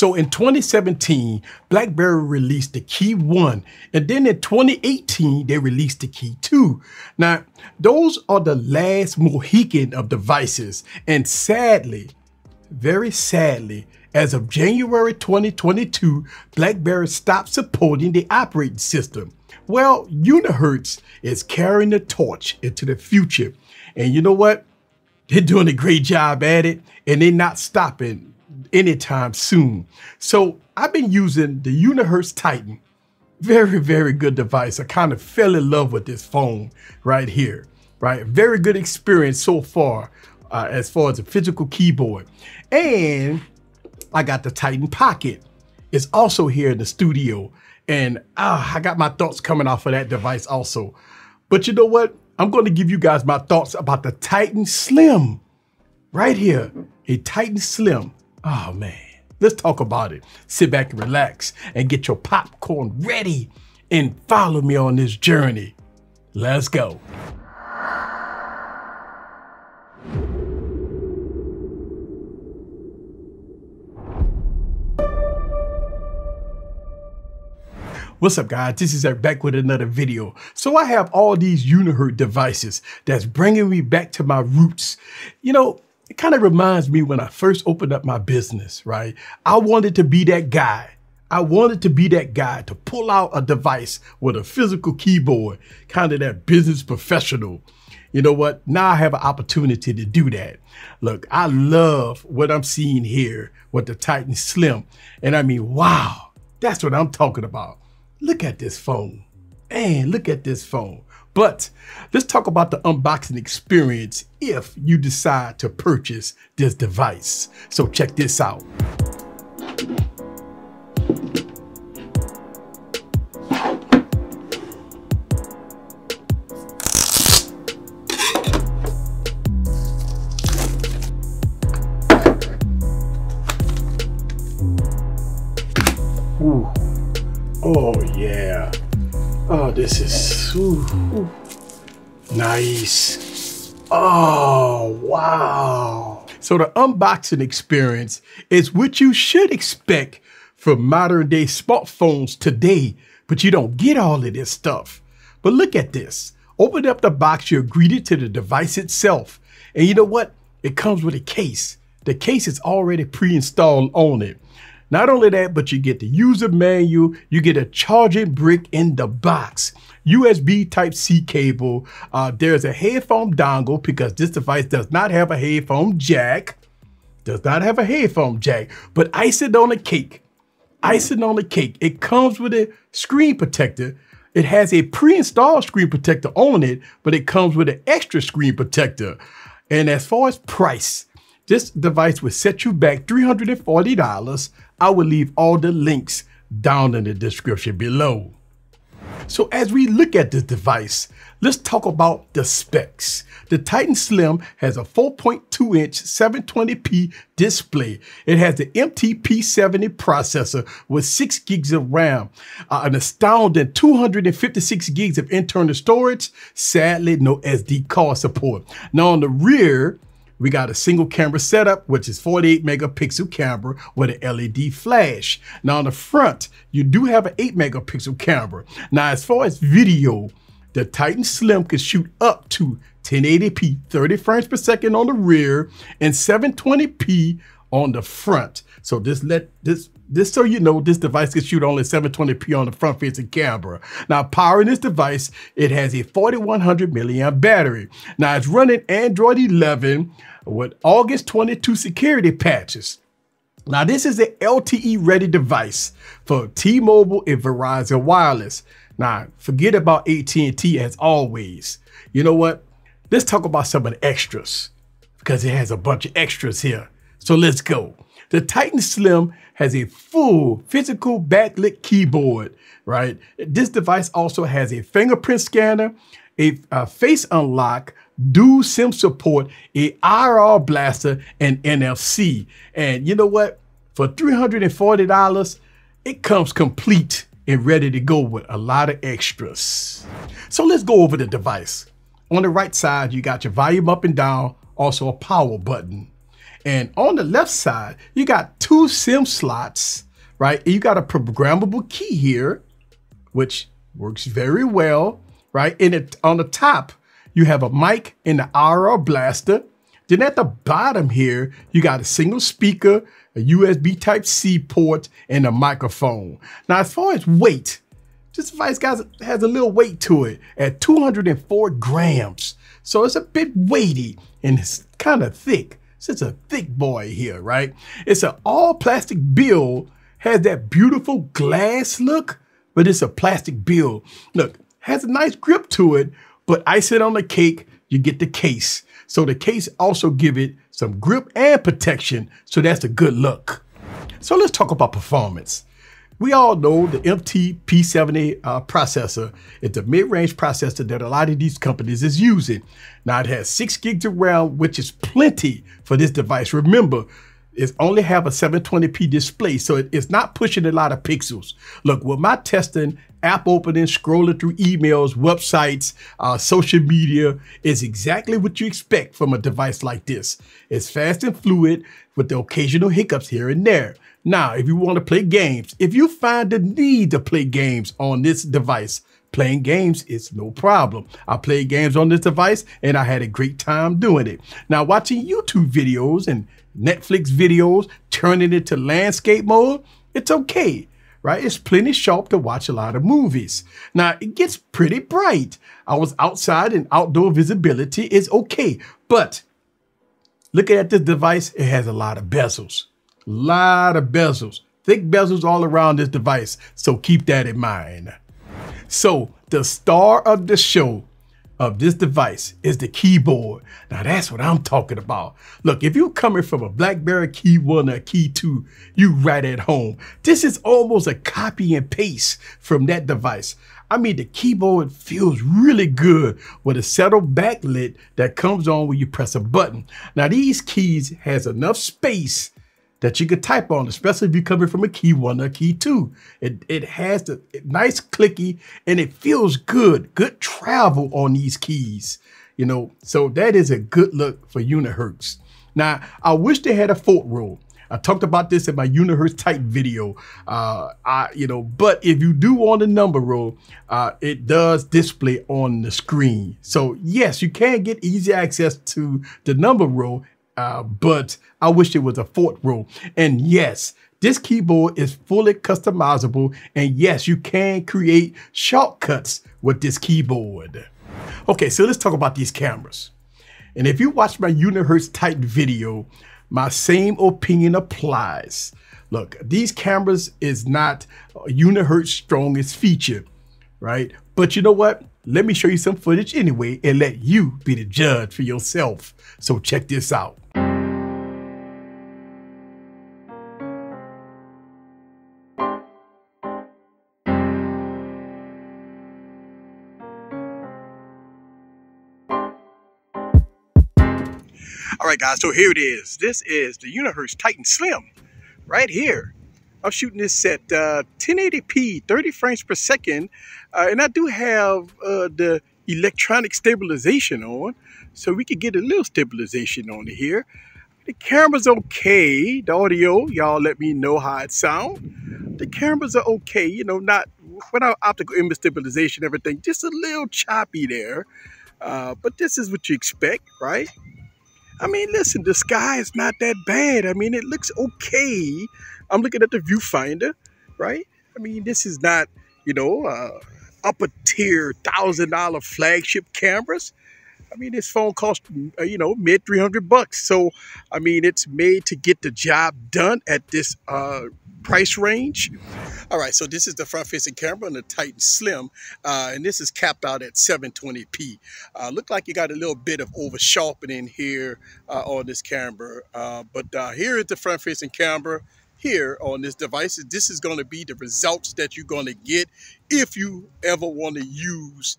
So in 2017, Blackberry released the Key 1, and then in 2018, they released the Key 2. Now, those are the last Mohican of devices, and sadly, very sadly, as of January 2022, Blackberry stopped supporting the operating system. Well, Unihertz is carrying the torch into the future, and you know what? They're doing a great job at it, and they're not stopping anytime soon. So I've been using the Unihertz Titan. Very, very good device. I kind of fell in love with this phone right here, right? Very good experience so far as a physical keyboard. And I got the Titan Pocket. It's also here in the studio. And I got my thoughts coming off of that device also. But you know what? I'm going to give you guys my thoughts about the Titan Slim. Right here, a Titan Slim. Oh man, let's talk about it. Sit back and relax and get your popcorn ready and follow me on this journey. Let's go. What's up guys, this is Eric back with another video. So I have all these Unihertz devices that's bringing me back to my roots. You know, it kind of reminds me when I first opened up my business, right? I wanted to be that guy. I wanted to be that guy to pull out a device with a physical keyboard, kind of that business professional. You know what? Now I have an opportunity to do that. Look, I love what I'm seeing here with the Titan Slim. And I mean, wow, that's what I'm talking about. Look at this phone. Man, look at this phone. But let's talk about the unboxing experience if you decide to purchase this device. So check this out. Ooh. Oh yeah. Oh, this is nice. Oh, wow. So the unboxing experience is what you should expect from modern day smartphones today, but you don't get all of this stuff. But look at this. Open up the box, you're greeted to the device itself. And you know what? It comes with a case. The case is already pre-installed on it. Not only that, but you get the user manual, you get a charging brick in the box, USB Type-C cable, there's a headphone dongle because this device does not have a headphone jack, but icing on the cake, it comes with a screen protector. It has a pre-installed screen protector on it, but it comes with an extra screen protector. And as far as price, this device will set you back $340. I will leave all the links down in the description below. So as we look at this device, let's talk about the specs. The Titan Slim has a 4.2-inch 720p display. It has the MTP70 processor with 6 gigs of RAM, an astounding 256 gigs of internal storage. Sadly, no SD card support. Now on the rear, we got a single camera setup, which is 48 megapixel camera with an LED flash. Now on the front, you do have an 8 megapixel camera. Now, as far as video, the Titan Slim can shoot up to 1080p, 30 frames per second on the rear and 720p on the front. So this so you know, this device can shoot only 720p on the front facing camera. Now powering this device, it has a 4100 milliamp battery. Now it's running Android 11 with August 22 security patches. Now this is an LTE ready device for T-Mobile and Verizon Wireless. Now forget about AT&T as always. You know what? Let's talk about some of the extras because it has a bunch of extras here. So let's go. The Titan Slim has a full physical backlit keyboard, right? This device also has a fingerprint scanner, a face unlock, dual SIM support, a IR blaster, and NFC. And you know what? For $340, it comes complete and ready to go with a lot of extras. So let's go over the device. On the right side, you got your volume up and down, also a power button. And on the left side, you got 2 SIM slots, right? And you got a programmable key here, which works very well, right? And on the top, you have a mic and the IR blaster. Then at the bottom here, you got a single speaker, a USB Type-C port, and a microphone. Now, as far as weight, this device, guys, has a little weight to it at 204 grams. So it's a bit weighty and it's kind of thick. So it's a thick boy here, right? It's an all plastic build, has that beautiful glass look, but it's a plastic build. Look, has a nice grip to it, but icing on the cake, you get the case. So the case also give it some grip and protection. So that's a good look. So let's talk about performance. We all know the MT-P70 processor is the mid-range processor that a lot of these companies is using. Now it has 6 gigs of RAM, which is plenty for this device. Remember, it only have a 720p display, so it's not pushing a lot of pixels. Look, with my testing, app opening, scrolling through emails, websites, social media is exactly what you expect from a device like this. It's fast and fluid with the occasional hiccups here and there. Now, if you want to play games, if you find the need to play games on this device, playing games is no problem. I played games on this device and I had a great time doing it. Now, watching YouTube videos and Netflix videos, turning it to landscape mode, it's okay, right? It's plenty sharp to watch a lot of movies. Now, it gets pretty bright. I was outside and outdoor visibility is okay. But looking at this device, it has a lot of bezels. Thick bezels all around this device. So keep that in mind. So the star of the show of this device is the keyboard. Now that's what I'm talking about. Look, if you're coming from a Blackberry Key 1 or Key 2, you right at home. This is almost a copy and paste from that device. I mean, the keyboard feels really good with a settled backlit that comes on when you press a button. Now these keys has enough space that you could type on, especially if you're coming from a Key 1 or Key 2. It has the nice clicky and it feels good travel on these keys, you know, so that is a good look for Unihertz. Now, I wish they had a fourth row. I talked about this in my Unihertz type video, but if you do want a number row, it does display on the screen. So yes, you can get easy access to the number row, but I wish it was a fourth row. And yes, this keyboard is fully customizable. And yes, you can create shortcuts with this keyboard. Okay, so let's talk about these cameras. And if you watch my Unihertz type video, my same opinion applies. Look, these cameras is not Unihertz strongest feature, right? But you know what? Let me show you some footage anyway and let you be the judge for yourself. So check this out. All right, guys, so here it is. This is the Unihertz Titan Slim right here. I'm shooting this at 1080p, 30 frames per second, and I do have the electronic stabilization on, so we could get a little stabilization on it here. The camera's okay. The audio, y'all let me know how it sounds. The cameras are okay, you know, not without optical image stabilization, everything, just a little choppy there. But this is what you expect, right? I mean, listen, the sky is not that bad. I mean, it looks okay. I'm looking at the viewfinder, right? I mean, this is not, you know, upper tier $1,000 flagship cameras. I mean, this phone cost, you know, mid $300. So, I mean, it's made to get the job done at this price range. All right, so this is the front-facing camera on the Titan Slim, and this is capped out at 720p. Look like you got a little bit of over-sharpening here on this camera, but here is the front-facing camera here on this device. This is going to be the results that you're going to get if you ever want to use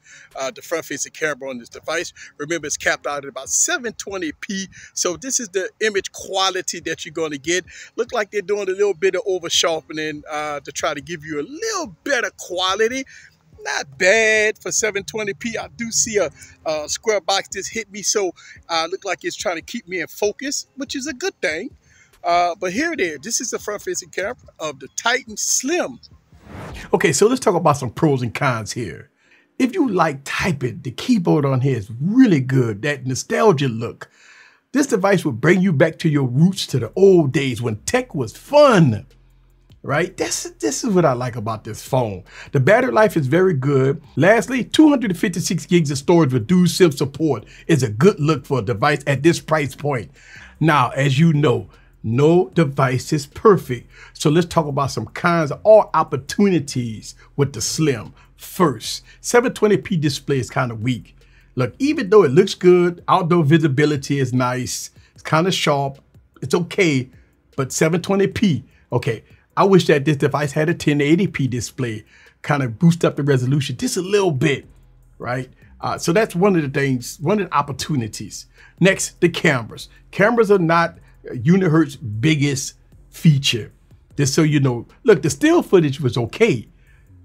the front-facing camera on this device. Remember, it's capped out at about 720p, so this is the image quality that you're going to get. Look like they're doing a little bit of over sharpening to try to give you a little better quality. not bad for 720p. I do see a square box just hit me, so look like it's trying to keep me in focus, which is a good thing. But here it is. This is the front-facing camera of the Titan Slim. Okay, so let's talk about some pros and cons here. If you like typing, the keyboard on here is really good, that nostalgia look. This device will bring you back to your roots, to the old days when tech was fun, right? This is what I like about this phone. The battery life is very good. Lastly, 256 gigs of storage with dual SIM support is a good look for a device at this price point. Now, as you know, no device is perfect. So let's talk about some cons or opportunities with the Slim. First, 720p display is kind of weak. Look, even though it looks good, outdoor visibility is nice, it's kind of sharp, it's okay, but 720p, okay, I wish that this device had a 1080p display, kind of boost up the resolution just a little bit, right? So that's one of the things, one of the opportunities. Next, the cameras. Cameras are not Unihertz's biggest feature. Just so you know, look, the still footage was okay.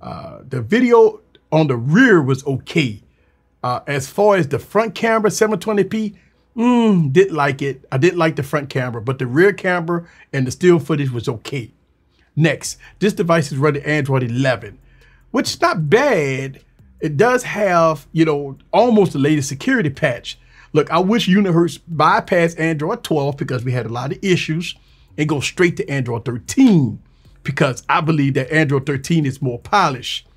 The video on the rear was okay. As far as the front camera, 720p, didn't like it. I didn't like the front camera, but the rear camera and the still footage was okay. Next, this device is running Android 11, which is not bad. It does have, you know, almost the latest security patch. Look, I wish Unihertz bypassed Android 12 because we had a lot of issues and go straight to Android 13 because I believe that Android 13 is more polished.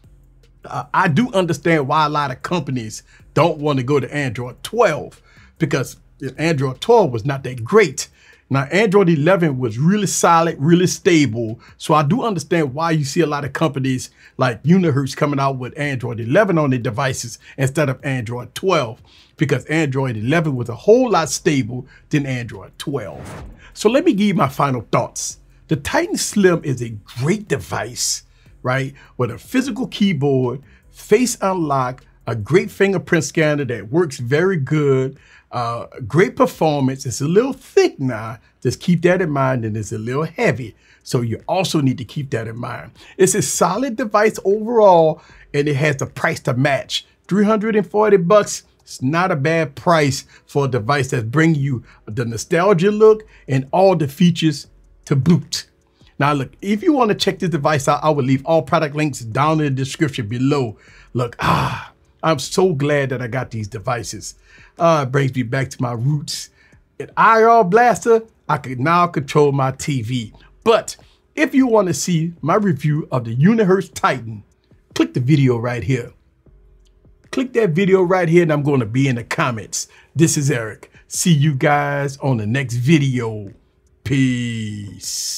I do understand why a lot of companies don't want to go to Android 12 because Android 12 was not that great. Now, Android 11 was really solid, really stable. So I do understand why you see a lot of companies like Unihertz coming out with Android 11 on their devices instead of Android 12, because Android 11 was a whole lot stable than Android 12. So let me give you my final thoughts. The Titan Slim is a great device, right? With a physical keyboard, face unlock, a great fingerprint scanner that works very good, great performance. It's a little thick now. Just keep that in mind, and it's a little heavy. So you also need to keep that in mind. It's a solid device overall, and it has the price to match. 340 bucks. It's not a bad price for a device that's bringing you the nostalgia look and all the features to boot. Now, look, if you want to check this device out, I will leave all product links down in the description below. Look, I'm so glad that I got these devices. It brings me back to my roots. An IR blaster, I can now control my TV. But if you want to see my review of the Unihertz Titan, click the video right here. Click that video right here, and I'm going to be in the comments. This is Eric. See you guys on the next video. Peace.